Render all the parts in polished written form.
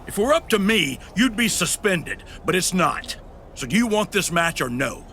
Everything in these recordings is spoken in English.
If it were up to me, you'd be suspended, but it's not. So do you want this match or no?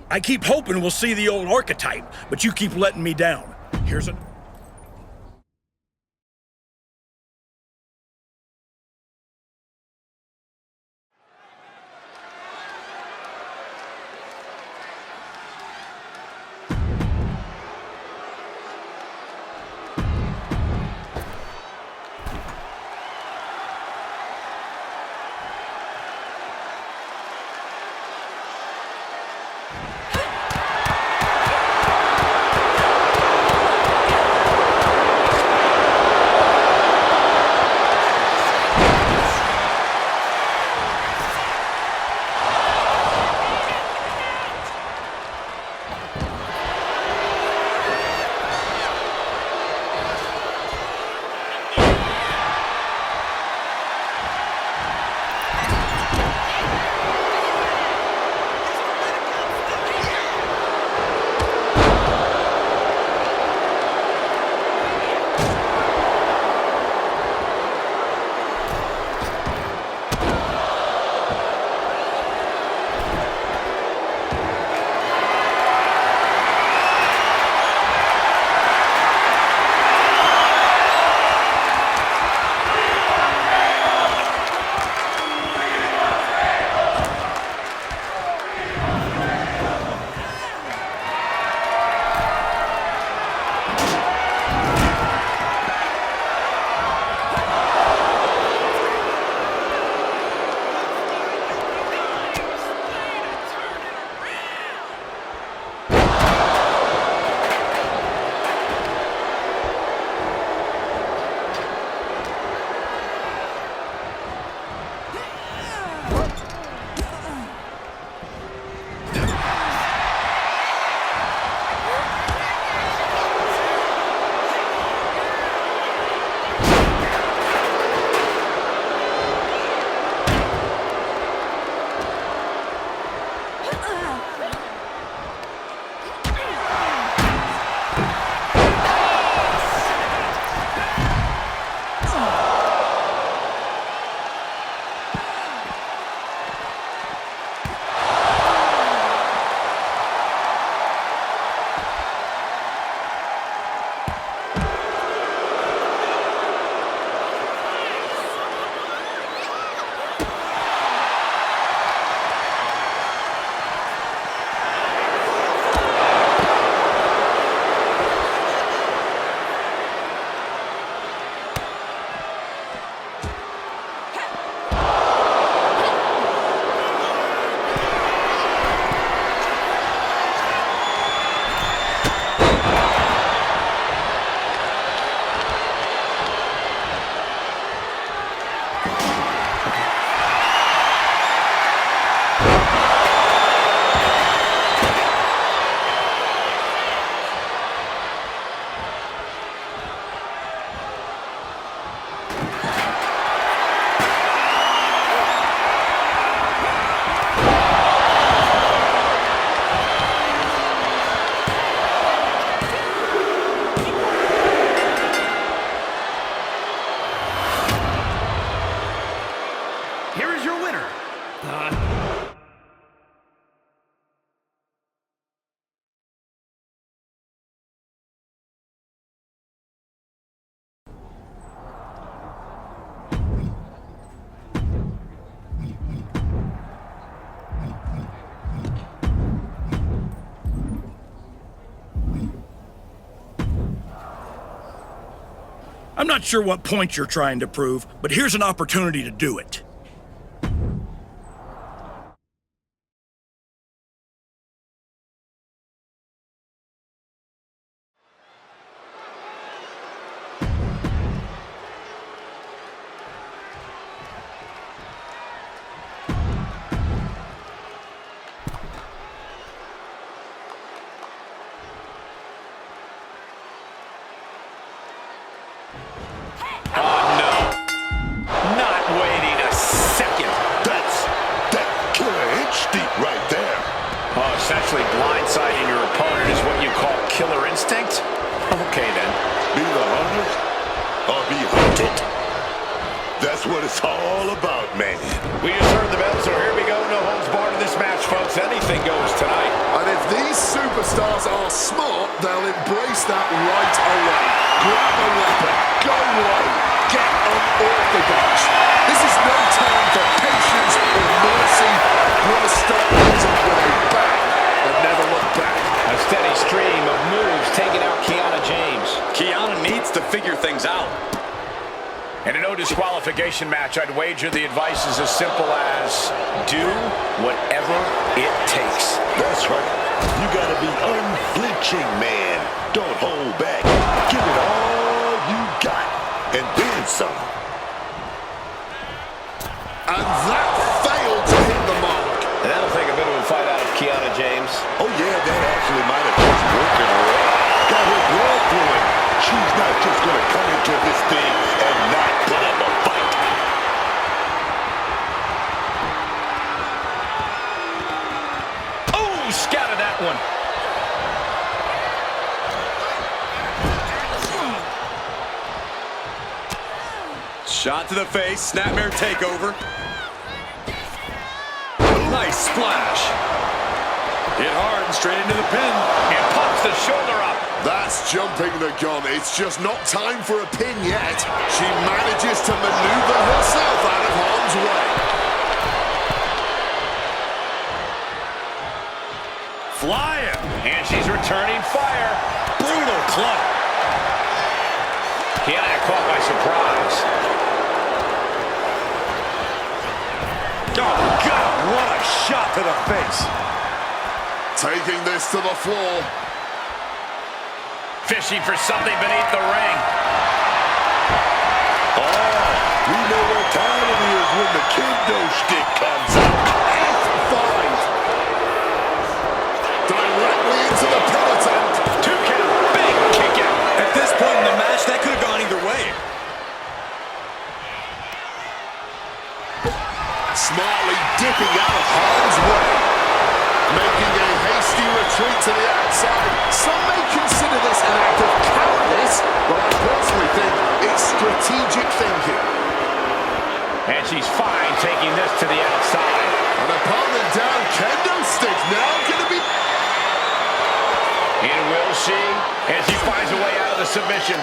I keep hoping we'll see the old archetype, but you keep letting me down. Here's a... I'm not sure what point you're trying to prove, but here's an opportunity to do it. Essentially blindsiding your opponent is what you call killer instinct? Okay, then. Be the hunter or be hunted. That's what it's all about, man. We just heard the bell, so here we go. No holds barred in this match, folks. Anything goes tonight. I didn't superstars are smart, they'll embrace that right away. Grab a weapon, go low, get unorthodox. This is no time for patience or mercy. We'll start things off with a bang and never look back. A steady stream of moves taking out Kiana James. Kiana needs to figure things out. In a no disqualification match, I'd wager the advice is as simple as do whatever it takes. That's right. You gotta be unflinching, man. Don't hold back. Give it all you got. And then some. And that failed to hit the mark. And that'll take a bit of a fight out of Kiana James. Oh, yeah, that actually might have just broken her up. Got her blood flowing. She's not just gonna come into this thing and not put up a fight. Oh, scouted that one. Shot to the face, snapmare takeover. Nice splash. Hit hard and straight into the pin. And pops the shoulder up. That's jumping the gun. It's just not time for a pin yet. She manages to maneuver herself out of harm's way. Flying. And she's returning fire. Brutal club. Kiana caught by surprise. Oh, God, what a shot to the face. Taking this to the floor. Fishing for something beneath the ring. Oh, we know what time it is when the kendo stick comes out. F5. Directly into the pin attempt. 2 count. Big kick out. At this point in the match, that could have gone either way. Smartly dipping out of harm's way. Making a hasty retreat to the outside. Some may consider this an act of cowardice, but I personally think it's strategic thinking. And she's fine taking this to the outside. An opponent down, kendo stick now gonna be... And will she? And she finds a way out of the submission.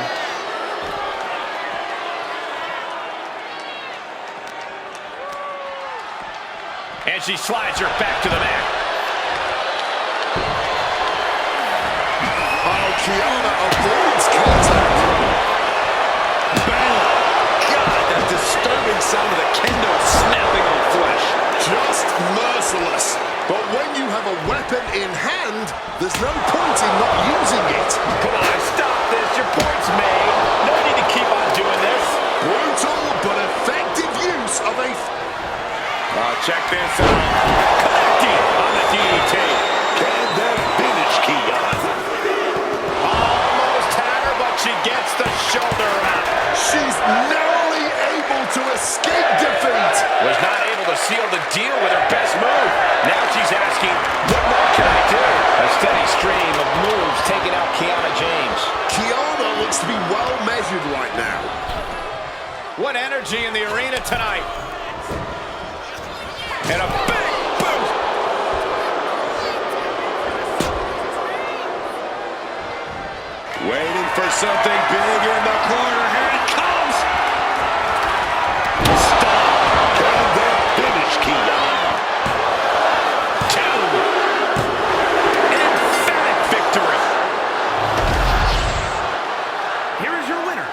And she slides her back to the mat. Oh, Kiana avoids contact. Bang. God, that disturbing sound of the kendo snapping on flesh. Just merciless. But when you have a weapon in hand, there's no point in not using it. Come on, stop this. Your point's made. No need to keep on doing this. Brutal but effective use of a... Check this out. Connecting on the DDT. Can that finish, Kiana? Almost had her, but she gets the shoulder up. She's narrowly able to escape defeat. Was not able to seal the deal with her best move. Now she's asking, what more can I do? A steady stream of moves taking out Kiana James. Kiana looks to be well measured right now. What energy in the arena tonight. And a big boot. Waiting for something big in the corner. Here it comes. Stop. Can that finish, Kiana? 2. Emphatic victory. Here is your winner,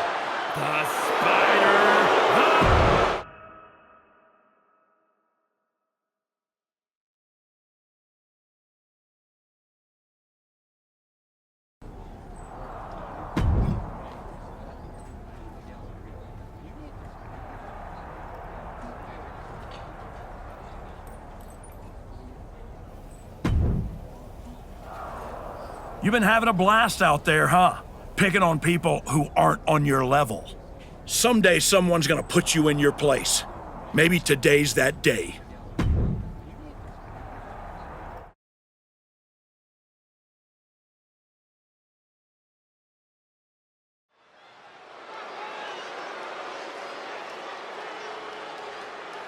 the Spider. You've been having a blast out there, huh? Picking on people who aren't on your level. Someday someone's gonna put you in your place. Maybe today's that day.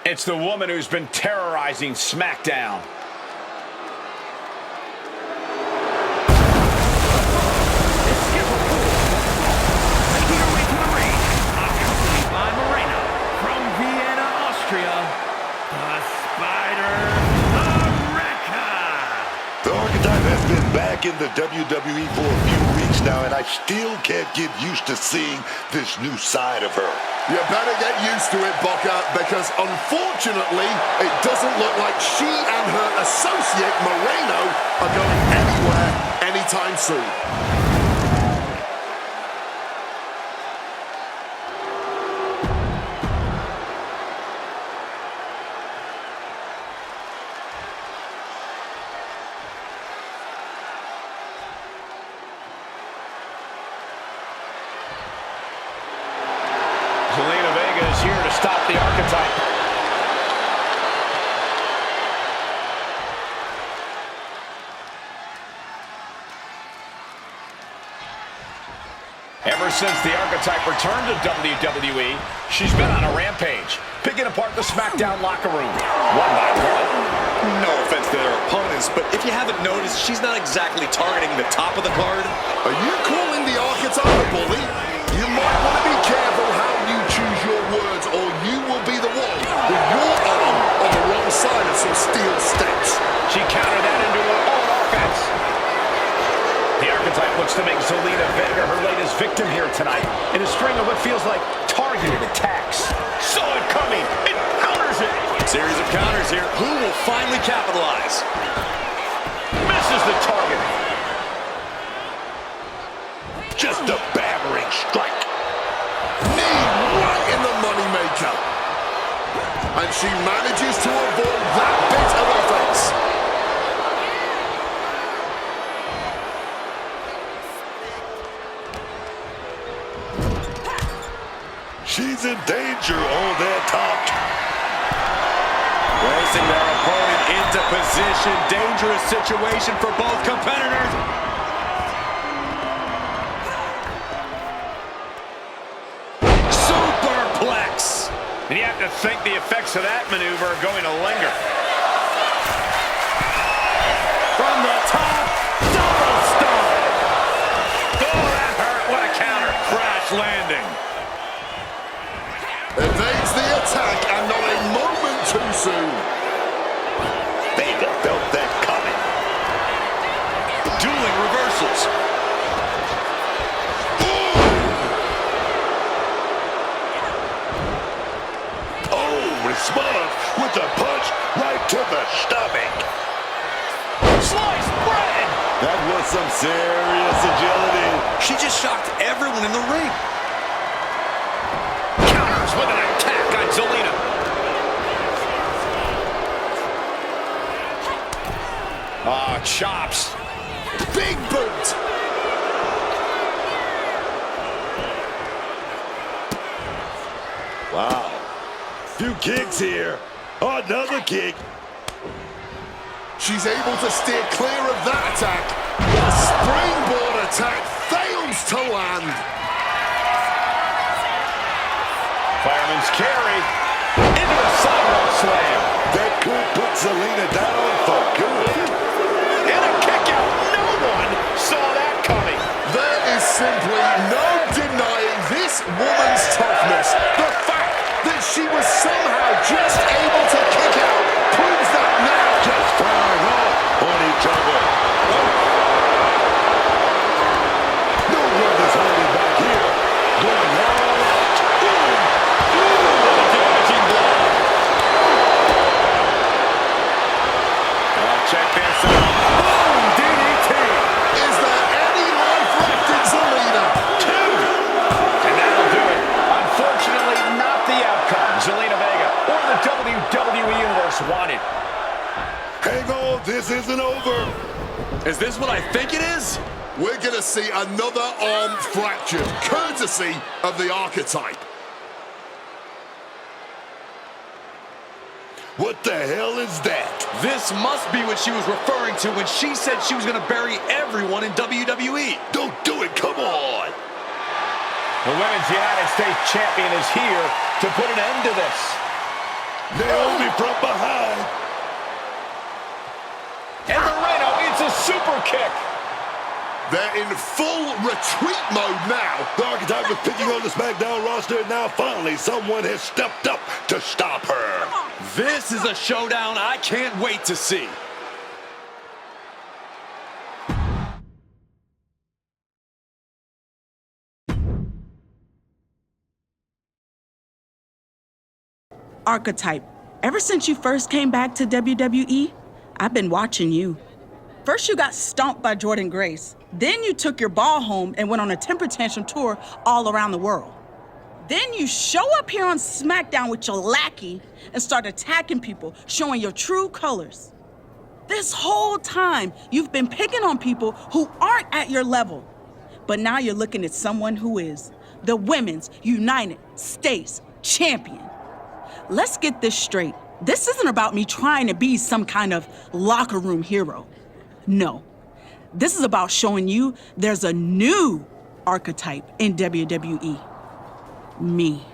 It's the woman who's been terrorizing SmackDown. Spider The Archetype has been back in the WWE for a few weeks now, and I still can't get used to seeing this new side of her. You better get used to it, Booker, because unfortunately, it doesn't look like she and her associate, Moreno, are going anywhere anytime soon. Zelina Vega is here to stop the Archetype. Ever since the Archetype returned to WWE, she's been on a rampage, picking apart the SmackDown locker room, one by one. No offense to their opponents, but if you haven't noticed, she's not exactly targeting the top of the card. Are you calling the Archetype a bully? You might want to be careful how you choose your words, or you will be the one with your arm on the wrong side of some steel steps. She countered that into her own offense. The Archetype looks to make Zelina Vega her latest victim here tonight in a string of what feels like targeted attacks. Saw it coming. It counters it. Series of counters here. Who will finally capitalize? Misses the target. Just a battering strike. Knee right in the moneymaker. And she manages to avoid that bit of offense. She's in danger on that top. Placing their opponent into position. Dangerous situation for both competitors. Superplex. And you have to think the effects of that maneuver are going to linger. From the top, double stomp. Oh, that hurt. What a counter. Crash landing. Evades the attack, and not a moment too soon. Vega felt that coming. Dueling reversals. Oh, responds with a punch right to the stomach. Sliced bread. That was some serious agility. She just shocked everyone in the ring. Counters with an attack on Zelina. Ah, chops. Big boot. Wow. Few kicks here. Another kick. She's able to steer clear of that attack. The springboard attack fails to land. Fireman's carry into a sidewalk slam. That could put Zelina down for good. And a kick out. No one saw that coming. There is simply no denying this woman's toughness. The fact that she was somehow just able to kick out proves that now. Just firing off on each other. No one is holding back here. Going all out. Damaging blow. Check this out. Boom! DDT. Is there any life left in Zelina? Two. And that'll do it. Unfortunately, not the outcome Zelina Vega or the WWE Universe wanted. Hang on, this isn't over. Is this what I think it is? We're going to see another arm fractured, courtesy of the Archetype. What the hell is that? This must be what she was referring to when she said she was going to bury everyone in WWE. Don't do it, come on. The Women's United States Champion is here to put an end to this. Naomi from behind. And Moreno, it's a super kick. They're in full retreat mode now. The Archetype was picking on the SmackDown roster, and now finally someone has stepped up to stop her. This is a showdown I can't wait to see. Archetype, ever since you first came back to WWE, I've been watching you. First you got stomped by Jordan Grace. Then you took your ball home and went on a temper tantrum tour all around the world. Then you show up here on SmackDown with your lackey and start attacking people, showing your true colors. This whole time, you've been picking on people who aren't at your level. But now you're looking at someone who is. The Women's United States Champion. Let's get this straight. This isn't about me trying to be some kind of locker room hero. No. This is about showing you there's a new archetype in WWE. Me.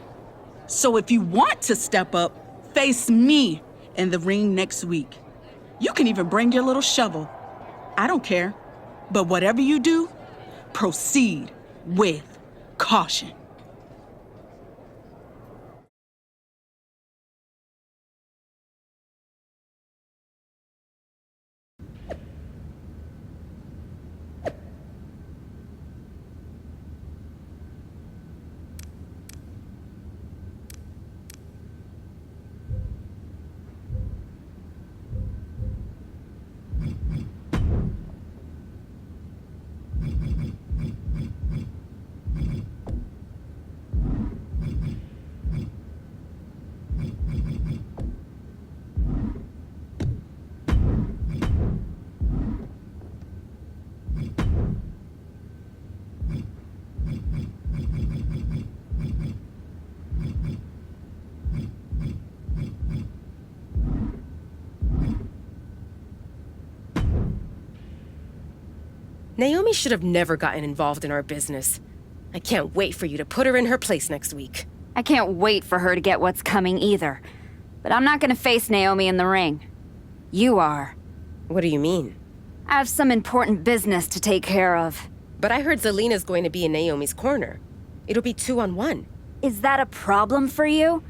So if you want to step up, face me in the ring next week. You can even bring your little shovel. I don't care. But whatever you do, proceed with caution. Naomi should have never gotten involved in our business. I can't wait for you to put her in her place next week. I can't wait for her to get what's coming either. But I'm not gonna face Naomi in the ring. You are. What do you mean? I have some important business to take care of. But I heard Zelina's going to be in Naomi's corner. It'll be 2-on-1. Is that a problem for you?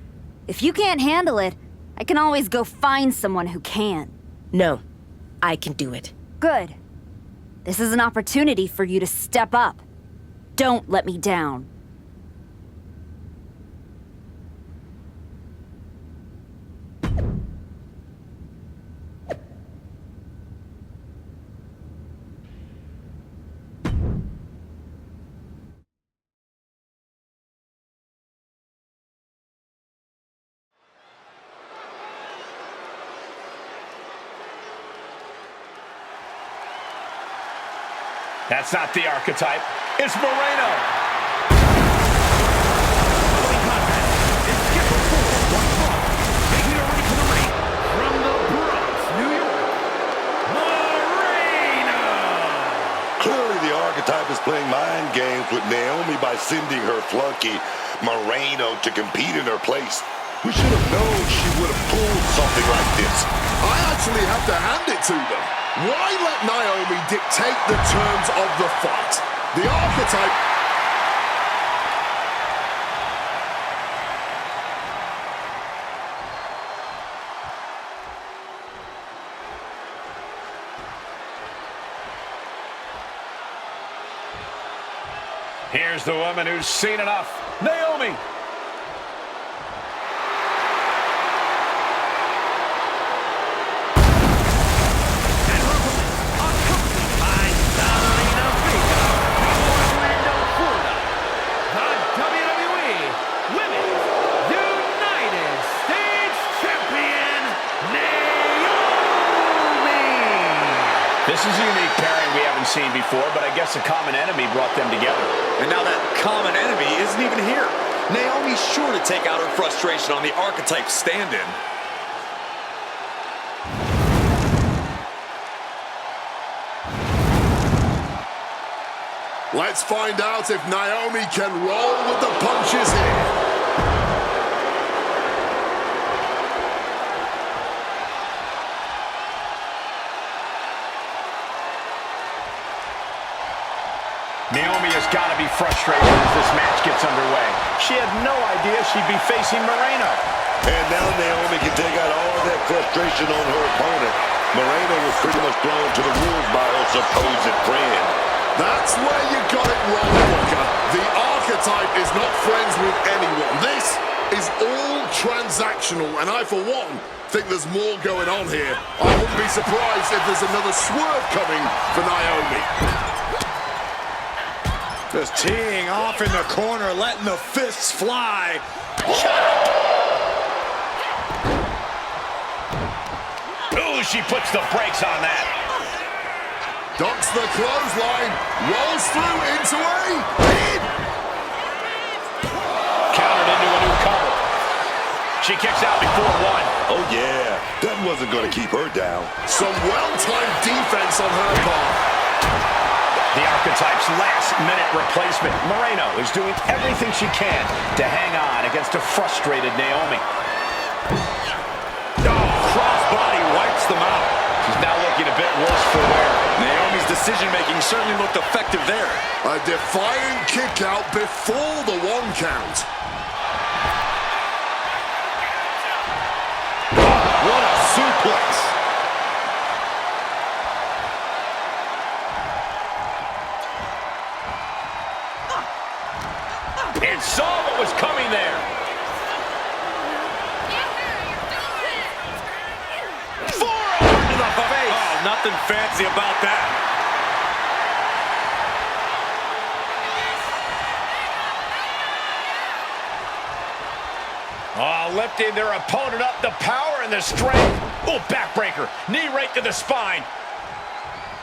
If you can't handle it, I can always go find someone who can. No, I can do it. Good. This is an opportunity for you to step up. Don't let me down. That's not the archetype. It's Moreno. Clearly the Archetype is playing mind games with Naomi by sending her flunky, Moreno, to compete in her place. We should have known she would have pulled something like this. I actually have to hand it to them. Why let Naomi dictate the terms of the fight? The Archetype... Here's the woman who's seen enough, Naomi. This is a unique pairing we haven't seen before, but I guess a common enemy brought them together. And now that common enemy isn't even here. Naomi's sure to take out her frustration on the Archetype stand-in. Let's find out if Naomi can roll with the punches here. Naomi has got to be frustrated as this match gets underway. She had no idea she'd be facing Moreno. And now Naomi can take out all that frustration on her opponent. Moreno was pretty much thrown to the wolves by her supposed friend. That's where you got it wrong, Booker. The archetype is not friends with anyone. This is all transactional, and I, for one, think there's more going on here. I wouldn't be surprised if there's another swerve coming for Naomi. Just teeing off in the corner, letting the fists fly. Ooh, she puts the brakes on that. Ducks the clothesline, rolls through into a pin. Countered into a new cover. She kicks out before one. Oh, yeah. That wasn't going to keep her down. Some well-timed defense on her part. The Archetype's last-minute replacement. Moreno is doing everything she can to hang on against a frustrated Naomi. Crossbody wipes them out. She's now looking a bit worse for wear. Naomi's decision-making certainly looked effective there. A defiant kick out before the 1 count. What a suplex. And saw what was coming there. Forearm to the face. Oh, nothing fancy about that. Oh, lifting their opponent up, the power and the strength. Oh, backbreaker. Knee right to the spine.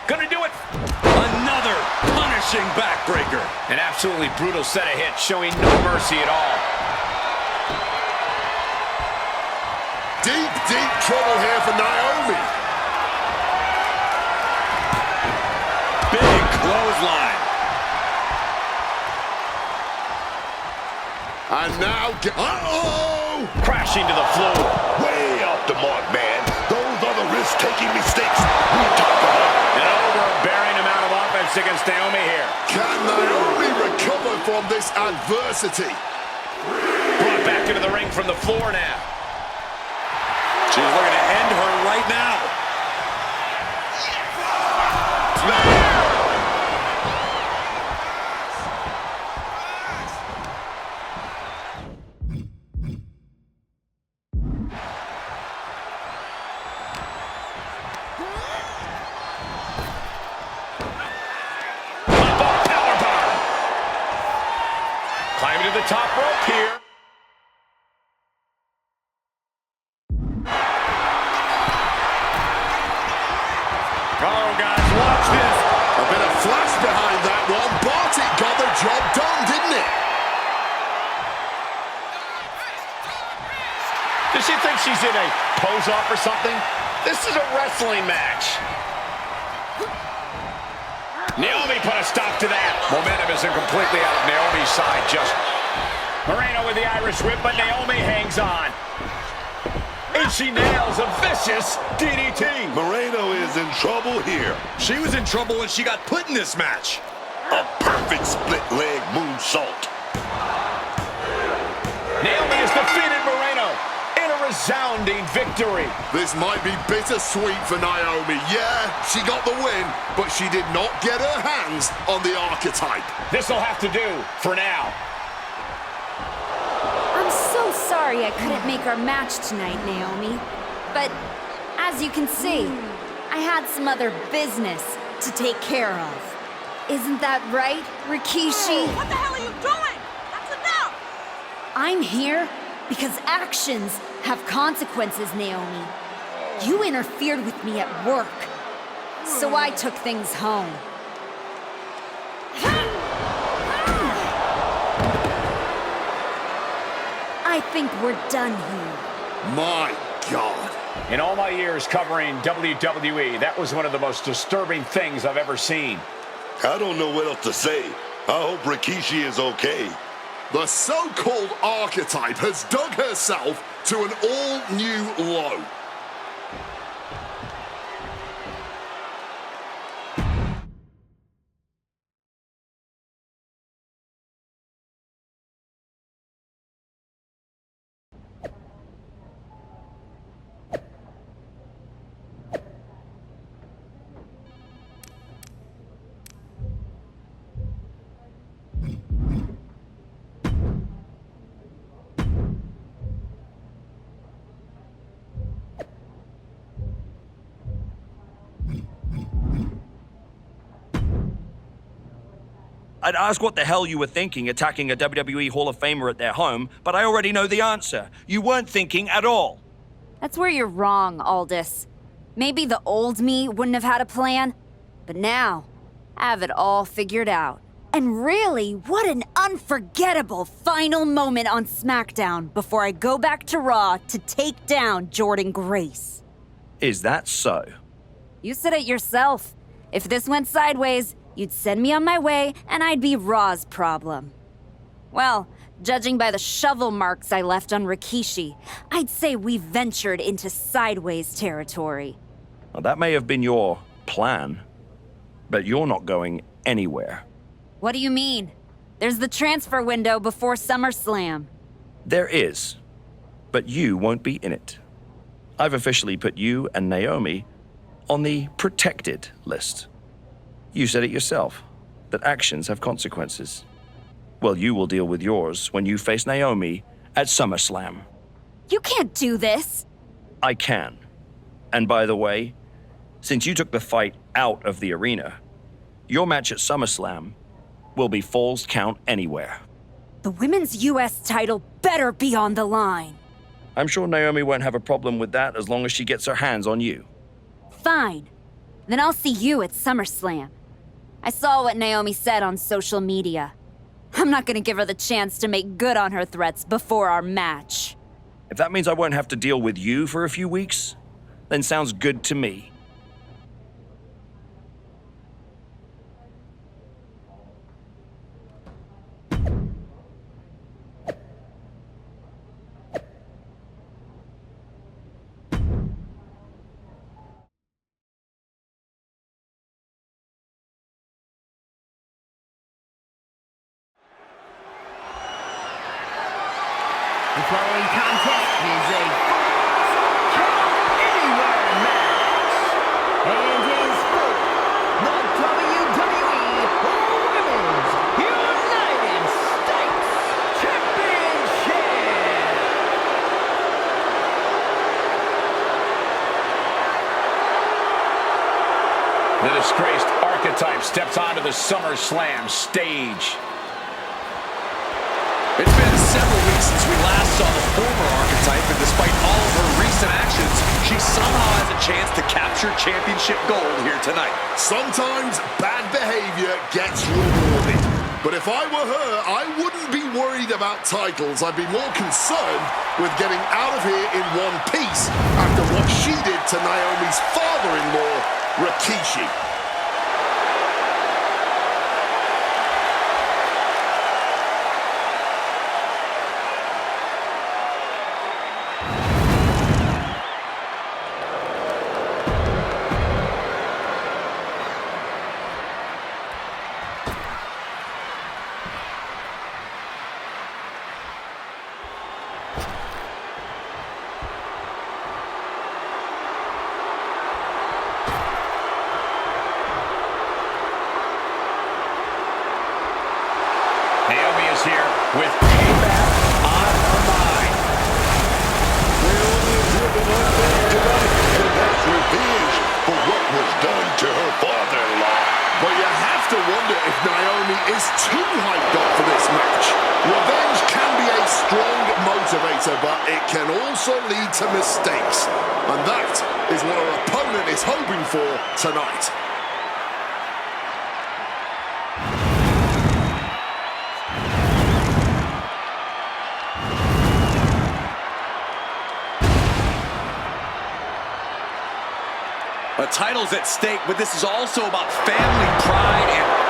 Gonna do it. Another punishing backbreaker. An absolutely brutal set of hits, showing no mercy at all. Deep, deep trouble here for Naomi. Big clothesline. And now, uh-oh! Crashing to the floor. Way off the mark, man. Those are the risk-taking mistakes we talk about. An overbearing amount of offense against Naomi here. Can Naomi recover from this adversity? Brought back into the ring from the floor now. She's looking to end her right now. Climbing to the top rope here. Oh, guys, watch this. A bit of flash behind that one, but it got the job done, didn't it? Does she think she's in a pose-off or something? This is a wrestling match. Naomi put a stop to that. Momentum isn't completely out of Naomi's side, just Moreno with the Irish whip, but Naomi hangs on. And she nails a vicious DDT. Moreno is in trouble here. She was in trouble when she got put in this match. A perfect split-leg moonsault. Naomi has defeated Moreno in a resounding victory. This might be bittersweet for Naomi. Yeah, she got the win, but she did not get her hands on the Archetype. This'll have to do for now. I'm so sorry I couldn't make our match tonight, Naomi. But as you can see, I had some other business to take care of. Isn't that right, Rikishi? What the hell are you doing? That's enough! I'm here because actions have consequences, Naomi. You interfered with me at work, so I took things home. I think we're done here. My God. In all my years covering WWE, that was one of the most disturbing things I've ever seen. I don't know what else to say. I hope Rikishi is okay. The so-called Archetype has dug herself to an all-new low. I'd ask what the hell you were thinking attacking a WWE Hall of Famer at their home, but I already know the answer. You weren't thinking at all. That's where you're wrong, Aldous. Maybe the old me wouldn't have had a plan, but now I have it all figured out. And really, what an unforgettable final moment on SmackDown before I go back to Raw to take down Jordynne Grace. Is that so? You said it yourself. If this went sideways, you'd send me on my way and I'd be Raw's problem. Well, judging by the shovel marks I left on Rikishi, I'd say we ventured into sideways territory. Well, that may have been your plan, but you're not going anywhere. What do you mean? There's the transfer window before SummerSlam. There is, but you won't be in it. I've officially put you and Naomi on the protected list. You said it yourself, that actions have consequences. Well, you will deal with yours when you face Naomi at SummerSlam. You can't do this. I can. And by the way, since you took the fight out of the arena, your match at SummerSlam will be Falls Count Anywhere. The women's US title better be on the line. I'm sure Naomi won't have a problem with that as long as she gets her hands on you. Fine. Then I'll see you at SummerSlam. I saw what Naomi said on social media. I'm not gonna give her the chance to make good on her threats before our match. If that means I won't have to deal with you for a few weeks, then sounds good to me. The following contest is a Count Anywhere match and is for the WWE Women's United States Championship. The disgraced archetype steps onto the SummerSlam stage. It's been several weeks since we last saw the former archetype, and despite all of her recent actions, she somehow has a chance to capture championship gold here tonight. Sometimes bad behavior gets rewarded. But if I were her, I wouldn't be worried about titles. I'd be more concerned with getting out of here in one piece after what she did to Naomi's father-in-law, Rikishi. Naomi is here with payback on her mind. Naomi is living up there tonight, and that's revenge for what was done to her father-in-law. But you have to wonder if Naomi is too hyped up for this match. Revenge can be a strong motivator, but it can also lead to mistakes. And that is what her opponent is hoping for tonight. A title's at stake, but this is also about family pride and...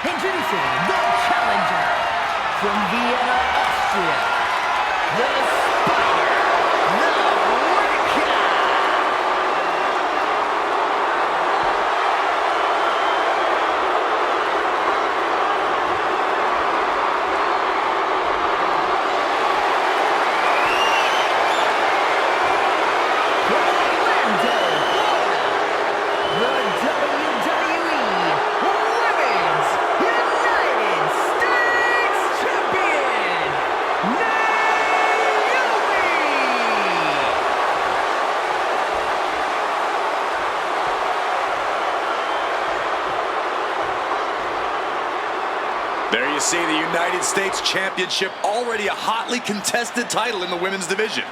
Introducing the challenger from Vienna, Austria, the Spider, the Wrecker. From Orlando, Florida, the WWE Women's you see, the United States Championship, already a hotly contested title in the women's division.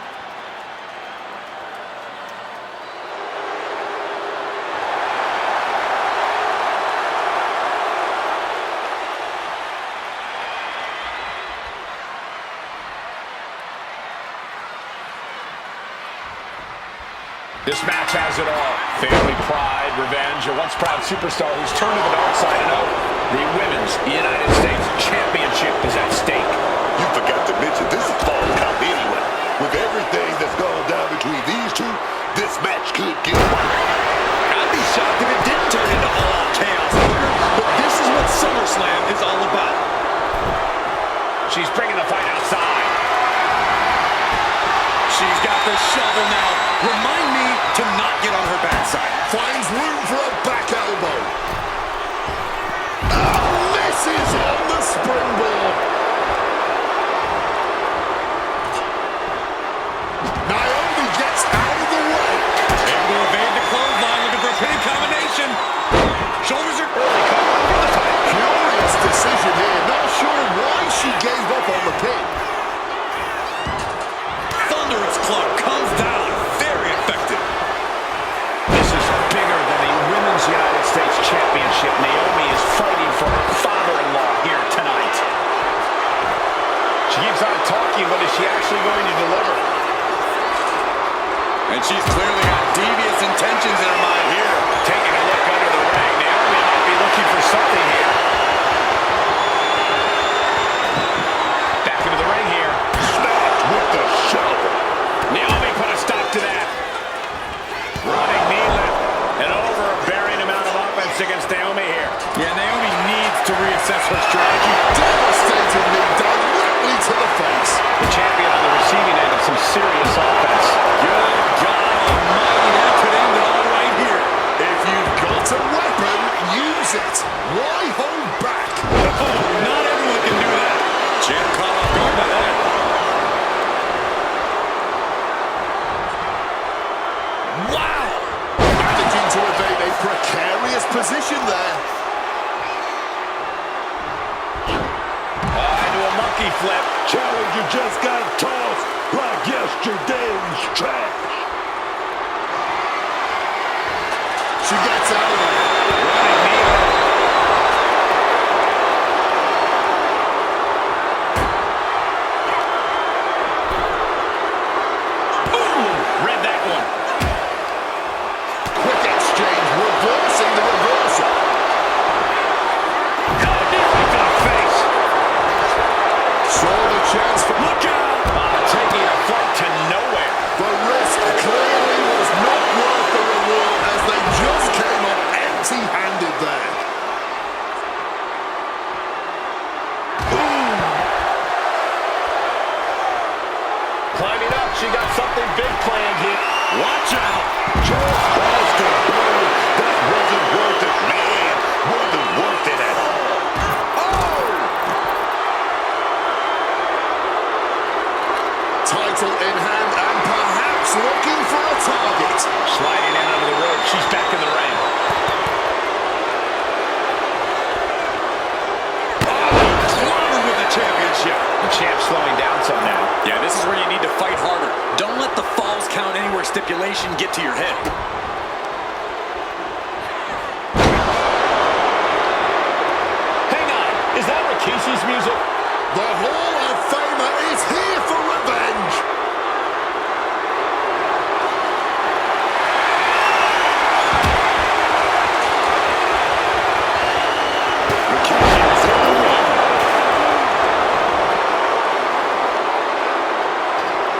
This match has it all. Family pride, revenge, a once proud superstar who's turned to the dark side. And the Women's United States Championship is at stake. You forgot to mention this is fall count anyway. With everything that's gone down between these two, this match could get wild. I'd be shocked if it didn't turn into all-out chaos, but this is what SummerSlam is all about. She's bringing the fight outside. She's got the shovel now. Remind me to not get on her backside. Finds room for a back elbow. Misses on the springboard. Naomi gets out of the way. Able to evade the clothesline, looking for a pinning combination. Shoulders are early cover for the fight. Curious decision here. Not sure why she gave up on the pin. Thunderous club comes down. Very effective. This is bigger than the Women's United States Championship. Naomi is fighting for her father-in-law here tonight. She keeps on talking, but is she actually going to deliver? And she's clearly got devious intentions in her mind here. Taking a look under the ring. Naomi might be looking for something here. Back into the ring here. Smacked with the shovel. Naomi put a stop to that. Running knee lift. An overbearing amount of offense against Naomi here. Yeah, Naomi needs to reassess her strategy. Devastating knee directly to the face. The champion on the receiving end of some serious offense. Good God almighty, that could end it all right here. If you've got a weapon, use it. Why hold back? Oh, not everyone can do that. Champ caught off guard by that. Wow! Managing to evade a precarious position there. Into a monkey flip. Challenger just got tossed like yesterday's trash. She gets out of it. Running knee lift. Read that one. Quick exchange, reversing the reversal. To the face. Saw the chance for... Look out! Taking a flight to nowhere. The risk clearly was not worth the reward as they just came up empty-handed there. Climbing up, she got something big planned here. Watch out! Just crossed the board. That wasn't worth it, man. Wasn't worth it at all. Title in hand and perhaps looking for a target. Sliding in under the rope, she's back in the ring. Clobbered with the championship. The champ slowing down some now. Yeah, this is where you need to fight harder. Don't let the falls count anywhere stipulation get to your head. Hang on, is that Rikishi's music? The Hall of Famer is here for revenge.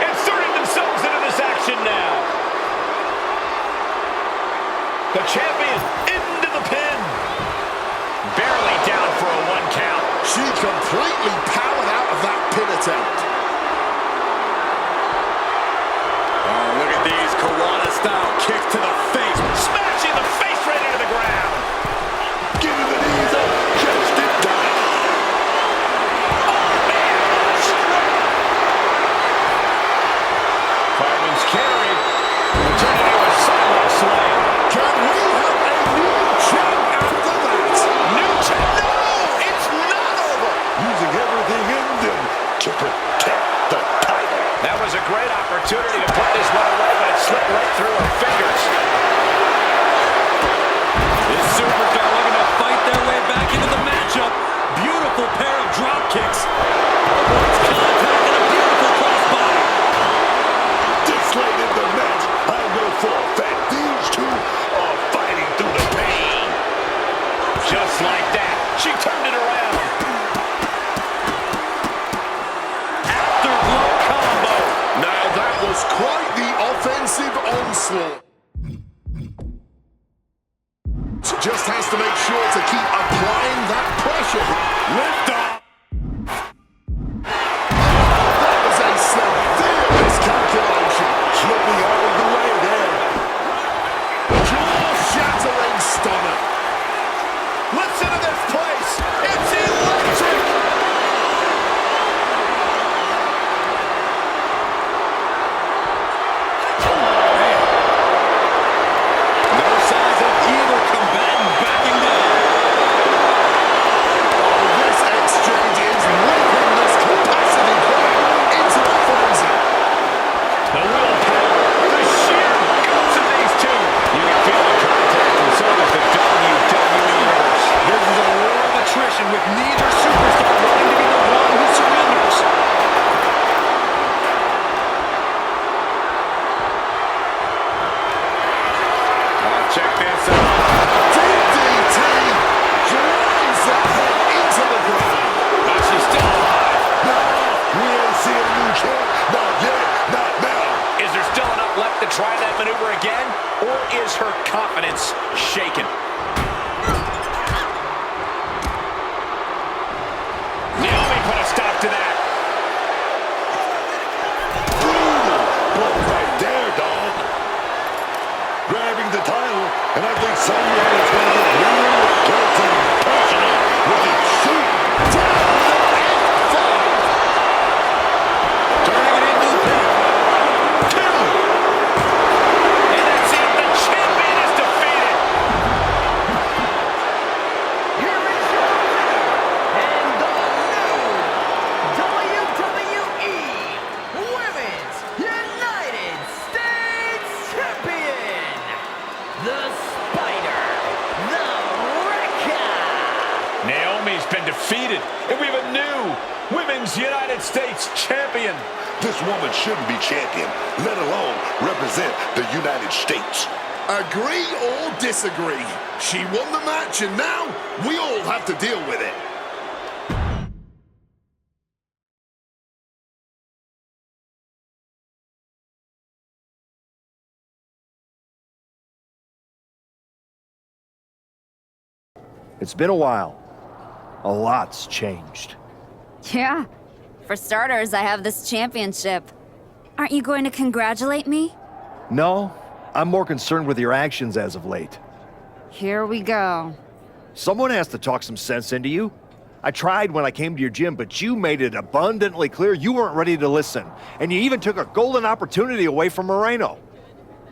Inserting themselves into this action now. The champion into the pin. Barely down for a 1 count. She completely powered out of that pin attempt. Oh, look at these Kawada-style kicks to the face. Smashing the face right into the ground. Getting the knees up, just in time. Fireman's carry. Turning into a sidewalk slam. Can we have a new champ after that? New champ. No, it's not over. just has to make sure to keep applying that pressure. Lift off. That was a severe miscalculation. Slipping out of the way there. Jaw-shattering stunner. Listen to this place. It's electric. No signs of either combatant backing down. This exchange is whipping this capacity crowd into a frenzy. The willpower, the sheer guts of these two. You can feel the contact and so does the WWE Universe. This is a war of attrition with neither superstar wanting to be the one who surrenders. Check this out. DDT drives that head into the ground. But she's still alive. No, we ain't seeing a new champ. Not yet, not now. Is there still enough left to try that maneuver again? Or is her confidence shaken? Naomi put a stop to that. Blow right there, dog. Grabbing the title, and I think someone is going to get real close and passionate with it. Shoot! Turning it into the pin. Two. And that's it. The champion is defeated. Here is your winner, and the new WWE Women's United States Champion, the Spider, the Wrecker. Naomi's been defeated, and we have a new Women's United States Champion. This woman shouldn't be champion, let alone represent the United States. Agree or disagree? She won the match, and now we all have to deal with it. It's been a while. A lot's changed. Yeah. For starters, I have this championship. Aren't you going to congratulate me? No, I'm more concerned with your actions as of late. Here we go. Someone has to talk some sense into you. I tried when I came to your gym, but you made it abundantly clear you weren't ready to listen. And you even took a golden opportunity away from Moreno.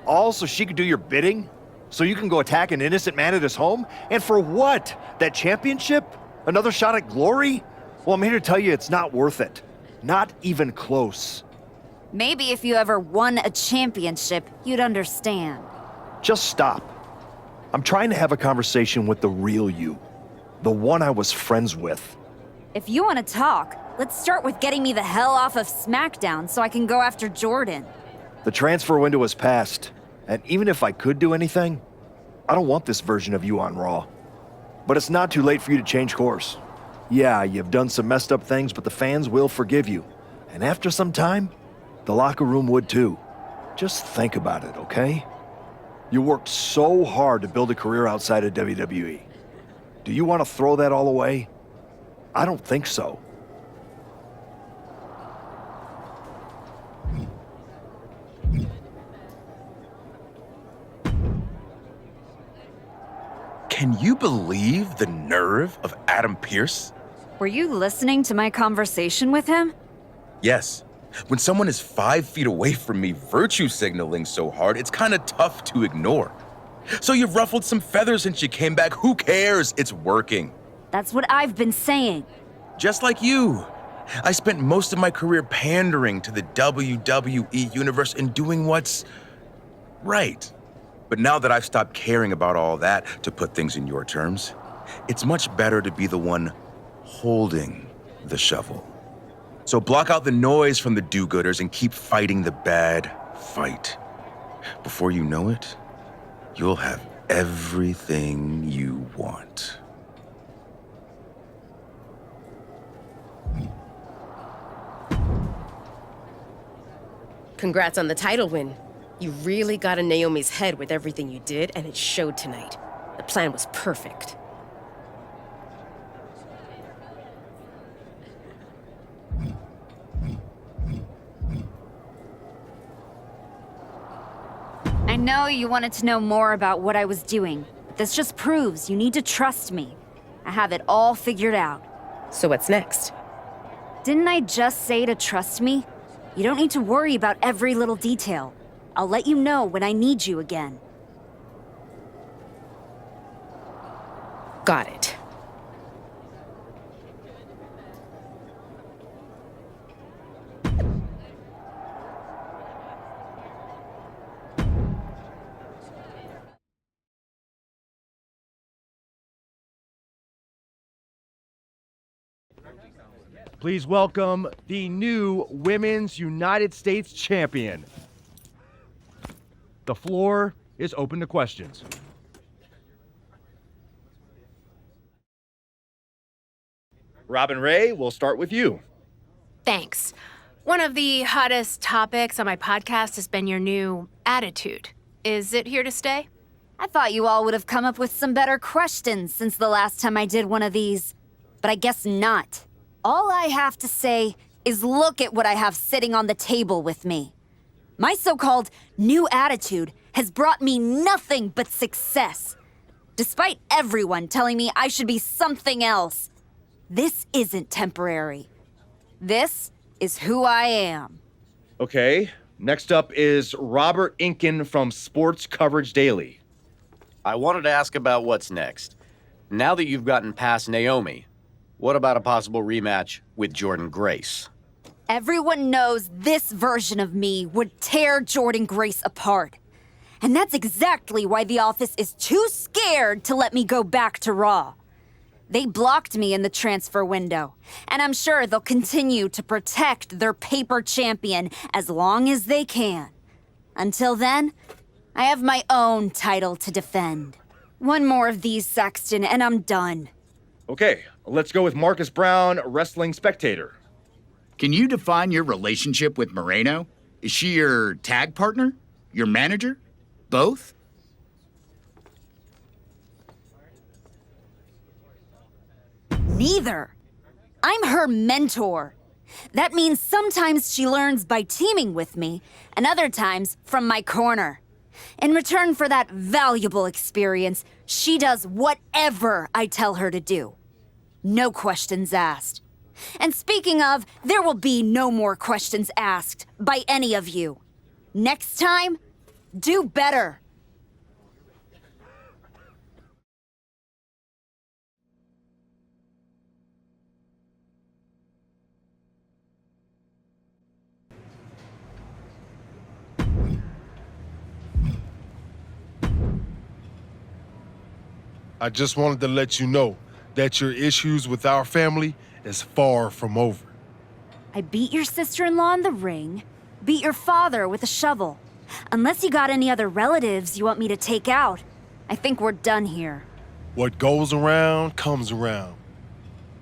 All so she could do your bidding? So you can go attack an innocent man at his home? And for what? That championship? Another shot at glory? Well, I'm here to tell you it's not worth it. Not even close. Maybe if you ever won a championship, you'd understand. Just stop. I'm trying to have a conversation with the real you. The one I was friends with. If you want to talk, let's start with getting me the hell off of SmackDown so I can go after Jordan. The transfer window has passed, and even if I could do anything, I don't want this version of you on Raw. But it's not too late for you to change course. Yeah, you've done some messed up things, but the fans will forgive you. And after some time, the locker room would too. Just think about it, okay? You worked so hard to build a career outside of WWE. Do you want to throw that all away? I don't think so. Can you believe the nerve of Adam Pearce? Were you listening to my conversation with him? Yes. When someone is 5 feet away from me virtue signaling so hard, it's kind of tough to ignore. So you've ruffled some feathers since you came back. Who cares? It's working. That's what I've been saying. Just like you. I spent most of my career pandering to the WWE Universe and doing what's right. But now that I've stopped caring about all that, to put things in your terms, it's much better to be the one holding the shovel. So block out the noise from the do-gooders and keep fighting the bad fight. Before you know it, you'll have everything you want. Congrats on the title win. You really got in Naomi's head with everything you did, and it showed tonight. The plan was perfect. I know you wanted to know more about what I was doing. This just proves you need to trust me. I have it all figured out. So what's next? Didn't I just say to trust me? You don't need to worry about every little detail. I'll let you know when I need you again. Got it. Please welcome the new Women's United States Champion. The floor is open to questions. Robin Ray, we'll start with you. Thanks. One of the hottest topics on my podcast has been your new attitude. Is it here to stay? I thought you all would have come up with some better questions since the last time I did one of these. But I guess not. All I have to say is look at what I have sitting on the table with me. My so-called new attitude has brought me nothing but success. Despite everyone telling me I should be something else, this isn't temporary. This is who I am. Okay, next up is Robert Inkin from Sports Coverage Daily. I wanted to ask about what's next. Now that you've gotten past Naomi, what about a possible rematch with Jordynne Grace? Everyone knows this version of me would tear Jordynne Grace apart. And that's exactly why the office is too scared to let me go back to Raw. They blocked me in the transfer window, and I'm sure they'll continue to protect their paper champion as long as they can. Until then, I have my own title to defend. One more of these, Saxton, and I'm done. Okay, let's go with Marcus Brown, Wrestling Spectator. Can you define your relationship with Moreno? Is she your tag partner? Your manager? Both? Neither. I'm her mentor. That means sometimes she learns by teaming with me, and other times from my corner. In return for that valuable experience, she does whatever I tell her to do. No questions asked. And speaking of, there will be no more questions asked by any of you. Next time, do better. I just wanted to let you know that your issues with our family is far from over. I beat your sister-in-law in the ring, beat your father with a shovel. Unless you got any other relatives you want me to take out, I think we're done here. What goes around comes around.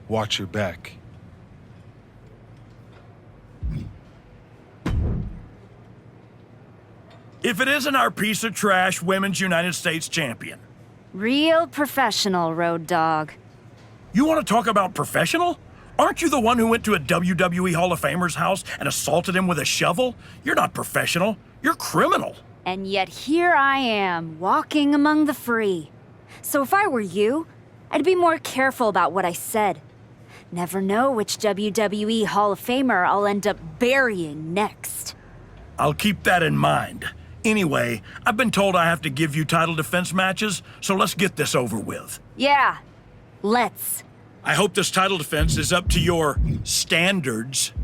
Watch your back. If it isn't our piece of trash Women's United States Champion. Real professional, Road Dogg. You want to talk about professional? Aren't you the one who went to a WWE Hall of Famer's house and assaulted him with a shovel? You're not professional. You're criminal. And yet here I am, walking among the free. So if I were you, I'd be more careful about what I said. Never know which WWE Hall of Famer I'll end up burying next. I'll keep that in mind. Anyway, I've been told I have to give you title defense matches, so let's get this over with. Yeah, let's. I hope this title defense is up to your standards.